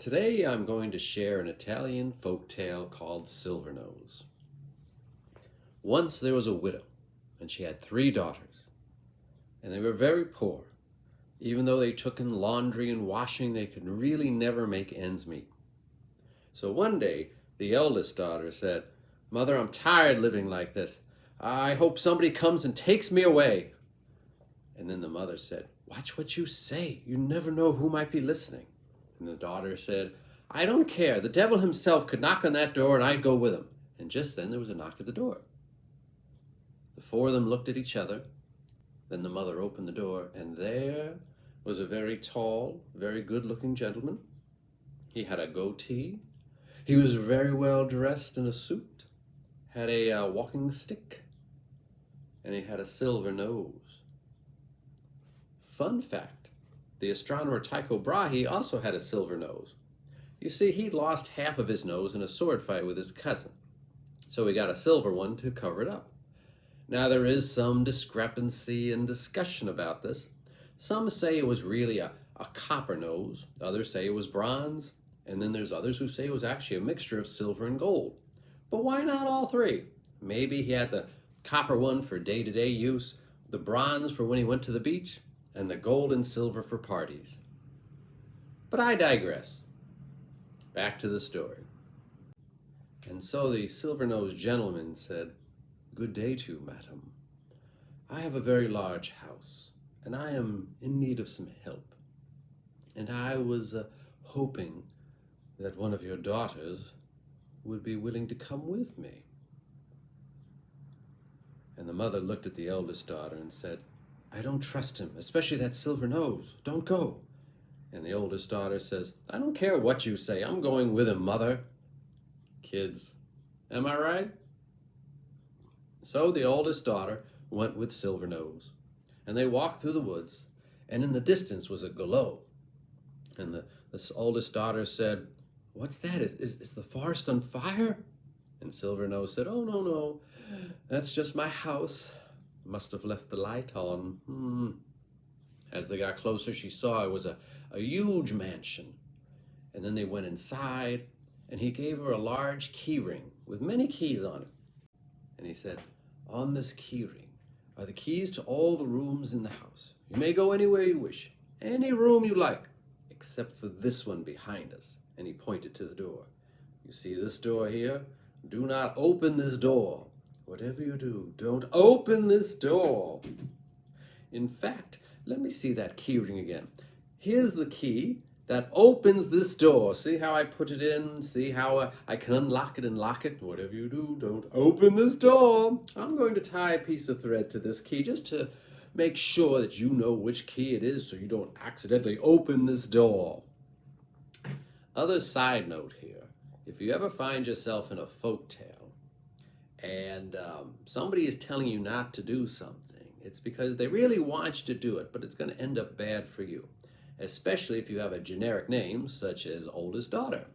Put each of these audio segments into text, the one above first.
Today I'm going to share an Italian folk tale called Silvernose. Once there was a widow, and she had 3 daughters, and they were very poor. Even though they took in laundry and washing, they could really never make ends meet. So one day, the eldest daughter said, "Mother, I'm tired living like this. I hope somebody comes and takes me away." And then the mother said, "Watch what you say. You never know who might be listening." And the daughter said, "I don't care. The devil himself could knock on that door and I'd go with him." And just then there was a knock at the door. The 4 of them looked at each other. Then the mother opened the door, and there was a very tall, very good-looking gentleman. He had a goatee. He was very well dressed in a suit, had a walking stick, and he had a silver nose. Fun fact. The astronomer Tycho Brahe also had a silver nose. You see, he'd lost half of his nose in a sword fight with his cousin, so he got a silver one to cover it up. Now, there is some discrepancy and discussion about this. Some say it was really a copper nose, others say it was bronze, and then there's others who say it was actually a mixture of silver and gold. But why not all 3? Maybe he had the copper one for day-to-day use, the bronze for when he went to the beach, and the gold and silver for parties. But I digress. Back to the story. And so the silver-nosed gentleman said, "Good day to you, madam. I have a very large house, and I am in need of some help. And I was hoping that one of your daughters would be willing to come with me." And the mother looked at the eldest daughter and said, "I don't trust him, especially that silver nose. Don't go." And the oldest daughter says, "I don't care what you say. I'm going with him, mother." Kids, am I right? So the oldest daughter went with Silvernose, and they walked through the woods, and in the distance was a glow. And the oldest daughter said, "What's that? Is the forest on fire?" And Silvernose said, "Oh, no, that's just my house. Must have left the light on." As they got closer, she saw it was a huge mansion. And then they went inside, and he gave her a large key ring with many keys on it. And he said, "On this key ring are the keys to all the rooms in the house. You may go anywhere you wish, any room you like, except for this one behind us." And he pointed to the door. "You see this door here? Do not open this door. Whatever you do, don't open this door. In fact, let me see that key ring again. Here's the key that opens this door. See how I put it in? See how I can unlock it and lock it? Whatever you do, don't open this door. I'm going to tie a piece of thread to this key just to make sure that you know which key it is so you don't accidentally open this door." Other side note here, if you ever find yourself in a folk tale and somebody is telling you not to do something, it's because they really want you to do it, but it's going to end up bad for you, especially if you have a generic name such as oldest daughter.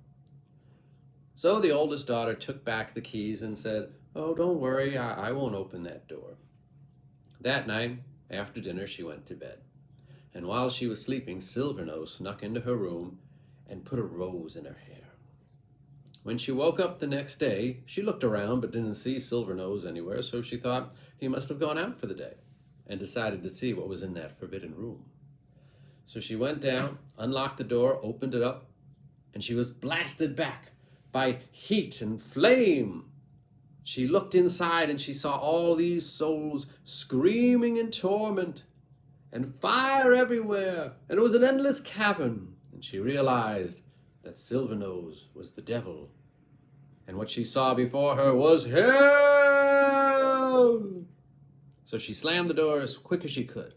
So the oldest daughter took back the keys and said, "Oh, don't worry, I won't open that door." That night, after dinner, she went to bed. And while she was sleeping, Silvernose snuck into her room and put a rose in her hair. When she woke up the next day, she looked around but didn't see Silvernose anywhere, so she thought he must have gone out for the day and decided to see what was in that forbidden room. So she went down, unlocked the door, opened it up, and she was blasted back by heat and flame. She looked inside and she saw all these souls screaming in torment and fire everywhere, and it was an endless cavern. And she realized that Silvernose was the devil, and what she saw before her was hell. So she slammed the door as quick as she could,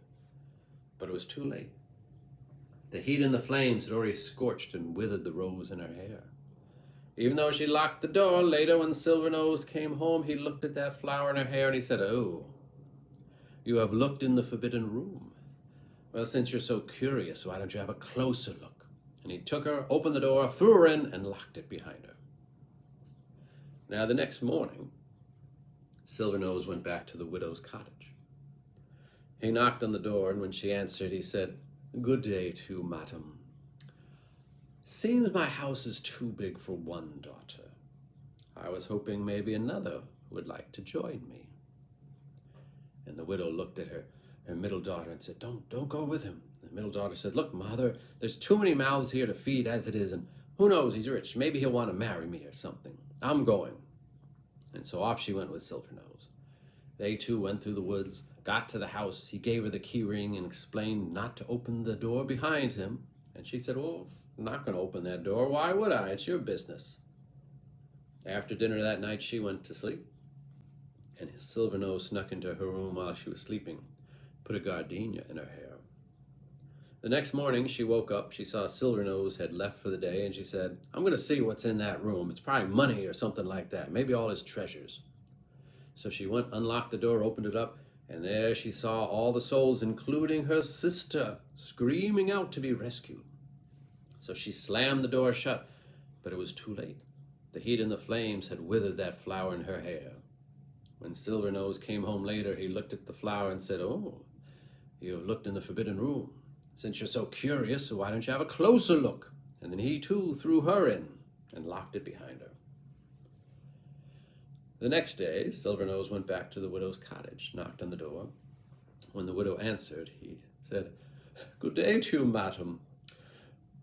but it was too late. The heat and the flames had already scorched and withered the rose in her hair. Even though she locked the door, later when Silvernose came home, he looked at that flower in her hair and he said, "Oh, you have looked in the forbidden room. Well, since you're so curious, why don't you have a closer look?" And he took her, opened the door, threw her in, and locked it behind her. Now, the next morning, Silvernose went back to the widow's cottage. He knocked on the door, and when she answered, he said, "Good day to you, madam. Seems my house is too big for one daughter. I was hoping maybe another would like to join me." And the widow looked at her middle daughter and said, Don't go with him." The middle daughter said, "Look, mother, there's too many mouths here to feed as it is, and who knows, he's rich. Maybe he'll want to marry me or something. I'm going." And so off she went with Silvernose. They two went through the woods, got to the house. He gave her the key ring and explained not to open the door behind him. And she said, "Well, I'm not going to open that door. Why would I? It's your business." After dinner that night, she went to sleep. And Silvernose snuck into her room while she was sleeping, put a gardenia in her hair. The next morning, she woke up. She saw Silvernose had left for the day, and she said, "I'm going to see what's in that room. It's probably money or something like that. Maybe all his treasures." So she went, unlocked the door, opened it up, and there she saw all the souls, including her sister, screaming out to be rescued. So she slammed the door shut, but it was too late. The heat and the flames had withered that flower in her hair. When Silvernose came home later, he looked at the flower and said, "Oh, you have looked in the forbidden room. Since you're so curious, why don't you have a closer look?" And then he too threw her in and locked it behind her. The next day, Silvernose went back to the widow's cottage, knocked on the door. When the widow answered, he said, "Good day to you, madam.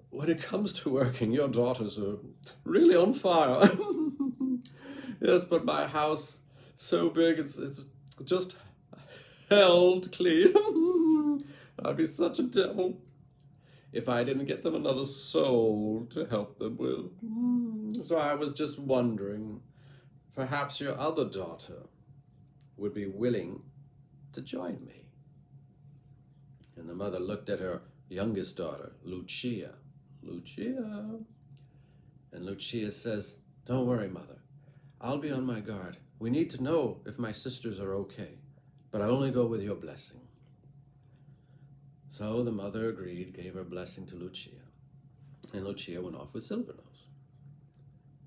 When it comes to working, your daughters are really on fire." "Yes, but my house, so big, it's just held clean. I'd be such a devil if I didn't get them another soul to help them with. So I was just wondering, perhaps your other daughter would be willing to join me." And the mother looked at her youngest daughter, Lucia. And Lucia says, "Don't worry, mother. I'll be on my guard. We need to know if my sisters are okay, but I'll only go with your blessing." So the mother agreed, gave her blessing to Lucia, and Lucia went off with Silvernose.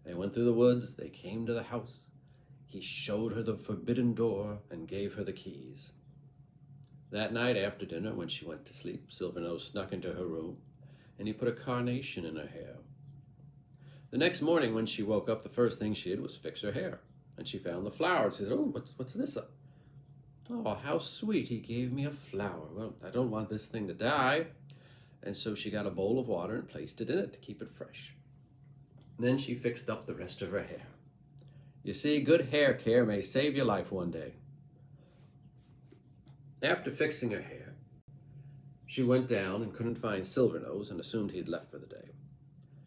They went through the woods, they came to the house. He showed her the forbidden door and gave her the keys. That night after dinner, when she went to sleep, Silvernose snuck into her room, and he put a carnation in her hair. The next morning when she woke up, the first thing she did was fix her hair, and she found the flower. She said, "Oh, what's this? Oh, how sweet, he gave me a flower. Well, I don't want this thing to die." And so she got a bowl of water and placed it in it to keep it fresh. Then she fixed up the rest of her hair. You see, good hair care may save your life one day. After fixing her hair, she went down and couldn't find Silvernose and assumed he'd left for the day.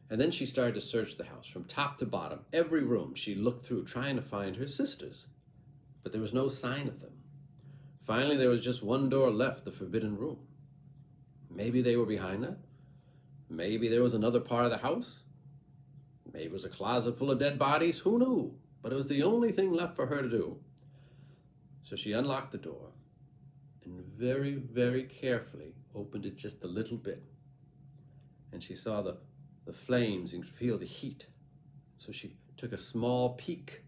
And then she started to search the house from top to bottom. Every room she looked through trying to find her sisters, but there was no sign of them. Finally, there was just one door left, the forbidden room. Maybe they were behind that. Maybe there was another part of the house. Maybe it was a closet full of dead bodies. Who knew? But it was the only thing left for her to do. So she unlocked the door and very, very carefully opened it just a little bit. And she saw the flames and could feel the heat. So she took a small peek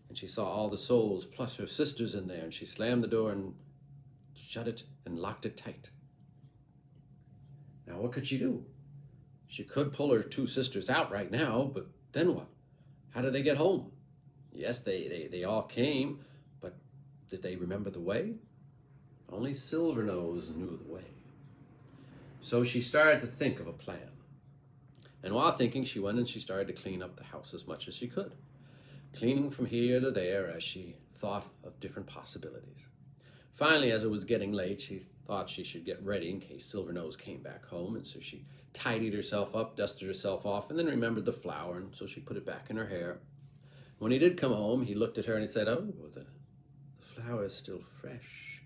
and she saw all the souls plus her sisters in there, and she slammed the door and shut it and locked it tight. Now what could she do? She could pull her two sisters out right now, but then what? How did they get home? Yes, they all came, but did they remember the way? Only Silvernose knew the way. So she started to think of a plan. And while thinking, she went and she started to clean up the house as much as she could, cleaning from here to there as she thought of different possibilities. Finally, as it was getting late, she thought she should get ready in case Silvernose came back home, and so she tidied herself up, dusted herself off, and then remembered the flower, and so she put it back in her hair. When he did come home, he looked at her and he said, "Oh, the flower is still fresh."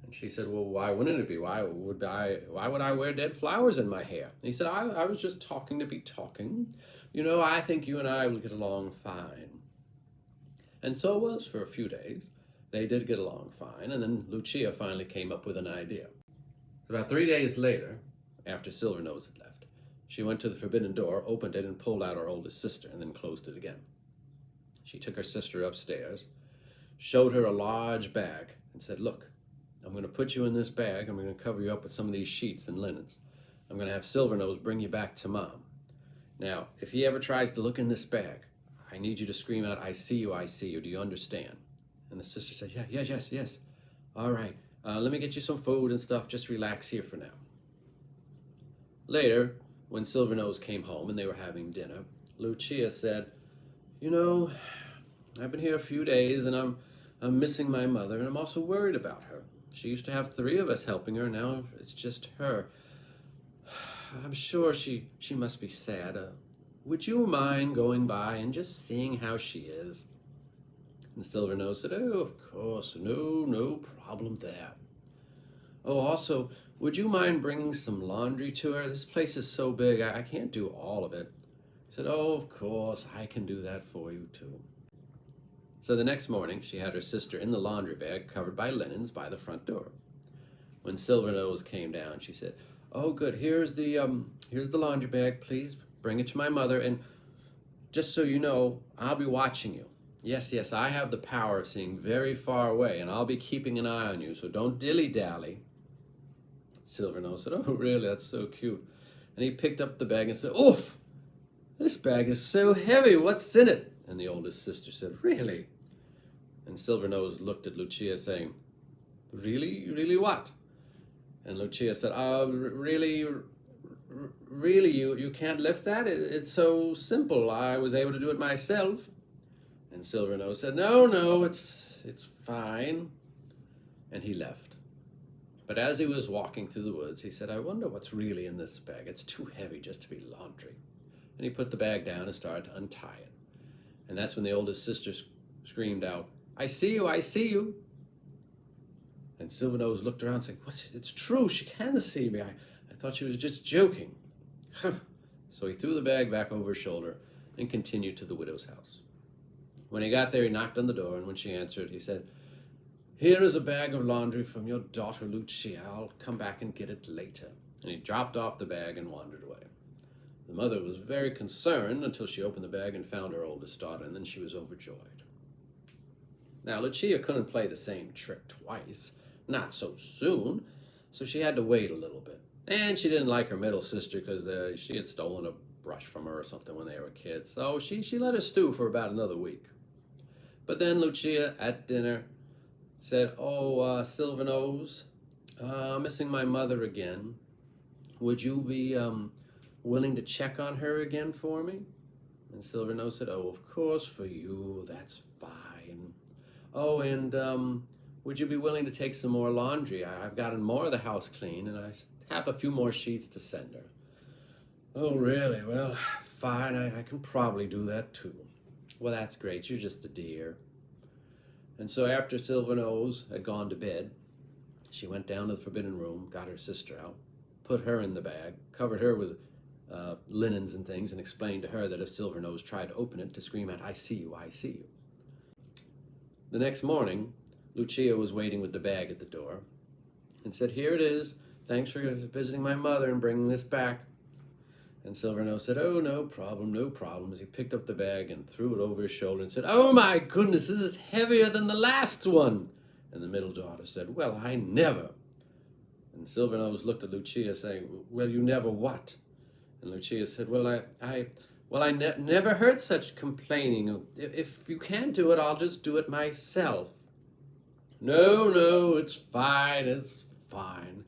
And she said, "Well, why wouldn't it be? Why would I wear dead flowers in my hair?" And he said, I was just talking to be talking. You know, I think you and I will get along fine." And so it was for a few days. They did get along fine, and then Lucia finally came up with an idea. About 3 days later, after Silvernose had left, she went to the forbidden door, opened it, and pulled out her oldest sister, and then closed it again. She took her sister upstairs, showed her a large bag, and said, "Look, I'm going to put you in this bag. I'm going to cover you up with some of these sheets and linens. I'm going to have Silvernose bring you back to Mom. Now, if he ever tries to look in this bag, I need you to scream out, I see you, I see you. Do you understand? And the sister said, yeah, yes. All right, let me get you some food and stuff. Just relax here for now. Later, when Silvernose came home and they were having dinner, Lucia said, you know, I've been here a few days and I'm missing my mother, and I'm also worried about her. She used to have 3 of us helping her. Now it's just her. I'm sure she must be sad. Would you mind going by and just seeing how she is? And Silvernose said, oh, of course, no problem there. Oh, also, would you mind bringing some laundry to her? This place is so big, I can't do all of it. He said, oh, of course, I can do that for you too. So the next morning, she had her sister in the laundry bag covered by linens by the front door. When Silvernose came down, she said, oh, good, here's the laundry bag. Please bring it to my mother, and just so you know, I'll be watching you. Yes, I have the power of seeing very far away, and I'll be keeping an eye on you, so don't dilly-dally. Silvernose said, oh, really, that's so cute. And he picked up the bag and said, oof, this bag is so heavy, what's in it? And the oldest sister said, really? And Silvernose looked at Lucia saying, really what? And Lucia said, really, you can't lift that? It's so simple. I was able to do it myself. And Silvernose said, no, it's fine. And he left. But as he was walking through the woods, he said, I wonder what's really in this bag. It's too heavy just to be laundry. And he put the bag down and started to untie it. And that's when the oldest sister screamed out, I see you. And Silvernose looked around and said, what? It's true, she can see me. I thought she was just joking. So he threw the bag back over his shoulder and continued to the widow's house. When he got there, he knocked on the door, and when she answered, he said, here is a bag of laundry from your daughter Lucia. I'll come back and get it later. And he dropped off the bag and wandered away. The mother was very concerned until she opened the bag and found her oldest daughter, and then she was overjoyed. Now, Lucia couldn't play the same trick twice, not so soon, so she had to wait a little bit. And she didn't like her middle sister because she had stolen a brush from her or something when they were kids, so she let her stew for about another week. But then Lucia, at dinner, said, oh, Silvernose, missing my mother again. Would you be willing to check on her again for me? And Silvernose said, oh, of course, for you, that's fine. Oh, and would you be willing to take some more laundry? I've gotten more of the house clean, and I have a few more sheets to send her. Oh, really? Well, fine, I can probably do that too. Well, that's great, you're just a dear. And so after Silvernose had gone to bed, she went down to the forbidden room, got her sister out, put her in the bag, covered her with linens and things, and explained to her that if Silvernose tried to open it, to scream out, I see you. The next morning, Lucia was waiting with the bag at the door and said, here it is. Thanks for visiting my mother and bringing this back. And Silvernose said, oh, no problem, as he picked up the bag and threw it over his shoulder and said, oh my goodness, this is heavier than the last one. And the middle daughter said, well, I never. And Silvernose looked at Lucia saying, well, you never what? And Lucia said, well, I never heard such complaining. If you can't do it, I'll just do it myself. No, it's fine.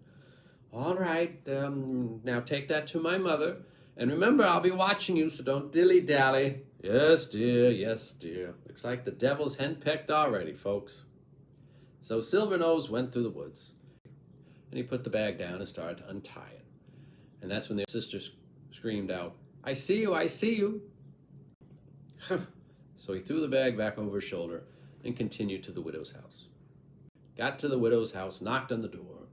All right, now take that to my mother. And remember, I'll be watching you, so don't dilly-dally. Yes, dear. Looks like the devil's henpecked already, folks. So Silvernose went through the woods, and he put the bag down and started to untie it. And that's when the sister screamed out, I see you. So he threw the bag back over his shoulder and continued to the widow's house. Got to the widow's house, knocked on the door.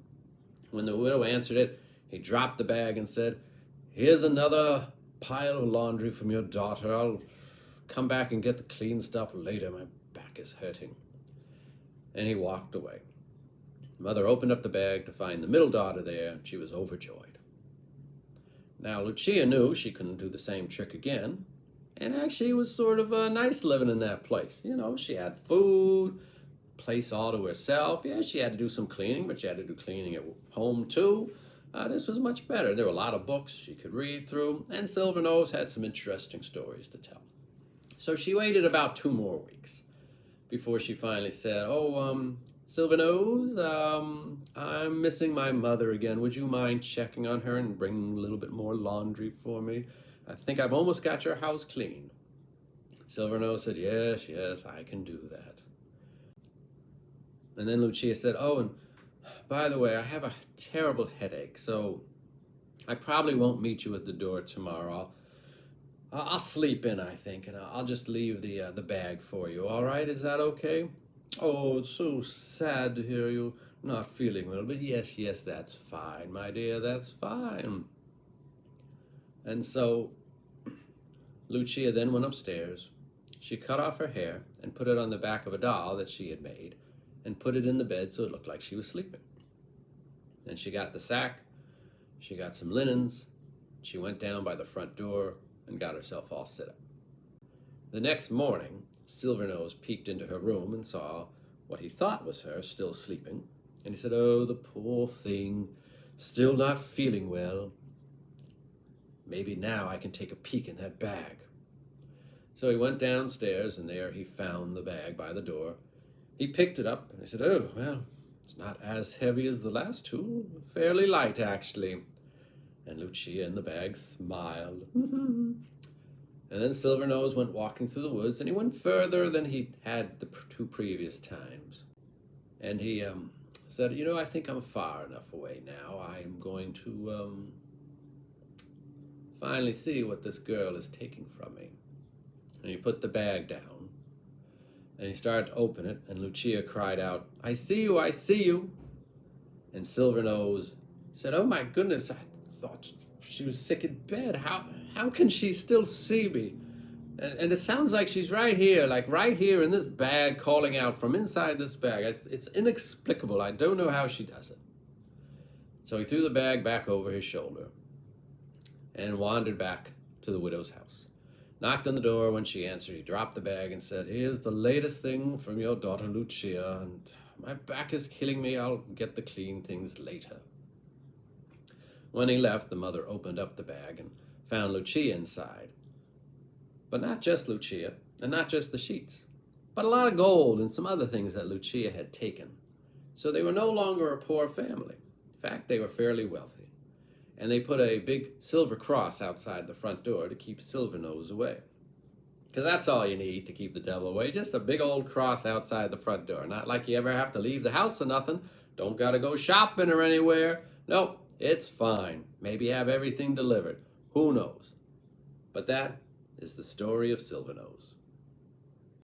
When the widow answered it, he dropped the bag and said, here's another pile of laundry from your daughter. I'll come back and get the clean stuff later. My back is hurting. And he walked away. The mother opened up the bag to find the middle daughter there, and she was overjoyed. Now, Lucia knew she couldn't do the same trick again, and actually it was sort of nice living in that place. You know, she had food, place all to herself. Yeah, she had to do some cleaning, but she had to do cleaning at home too. This was much better. There were a lot of books she could read through, and Silvernose had some interesting stories to tell. So she waited about 2 more weeks before she finally said, "Oh, Silvernose, I'm missing my mother again. Would you mind checking on her and bringing a little bit more laundry for me? I think I've almost got your house clean." Silvernose said, "Yes, yes, I can do that." And then Lucia said, "Oh, and by the way, I have a terrible headache, so I probably won't meet you at the door tomorrow. I'll sleep in, I think, and I'll just leave the bag for you. All right? Is that okay?" "Oh, it's so sad to hear you not feeling well, but yes, yes, that's fine, my dear, that's fine." And so Lucia then went upstairs. She cut off her hair and put it on the back of a doll that she had made and put it in the bed so it looked like she was sleeping. Then she got the sack, she got some linens, she went down by the front door and got herself all set up. The next morning, Silvernose peeked into her room and saw what he thought was her still sleeping, and he said, "Oh, the poor thing, still not feeling well. Maybe now I can take a peek in that bag." So he went downstairs, and there he found the bag by the door. He picked it up, and he said, "Oh, well, it's not as heavy as the last two. Fairly light, actually." And Lucia in the bag smiled. And then Silvernose went walking through the woods, and he went further than he had the 2 previous times. And he said, "I think I'm far enough away now. I'm going to finally see what this girl is taking from me." And he put the bag down, and he started to open it, and Lucia cried out, "I see you, I see you." And Silvernose said, "Oh my goodness, I thought she was sick in bed. How can she still see me? And it sounds like she's right here, like right here in this bag, calling out from inside this bag. It's inexplicable. I don't know how she does it." So he threw the bag back over his shoulder and wandered back to the widow's house. Knocked on the door. When she answered, he dropped the bag and said, "Here's the latest thing from your daughter Lucia, and my back is killing me. I'll get the clean things later." When he left, the mother opened up the bag and found Lucia inside. But not just Lucia, and not just the sheets, but a lot of gold and some other things that Lucia had taken. So they were no longer a poor family. In fact, they were fairly wealthy. And they put a big silver cross outside the front door to keep Silvernose away. Because that's all you need to keep the devil away, just a big old cross outside the front door. Not like you ever have to leave the house or nothing. Don't gotta go shopping or anywhere. Nope. It's fine. Maybe have everything delivered. Who knows? But that is the story of Silvernose.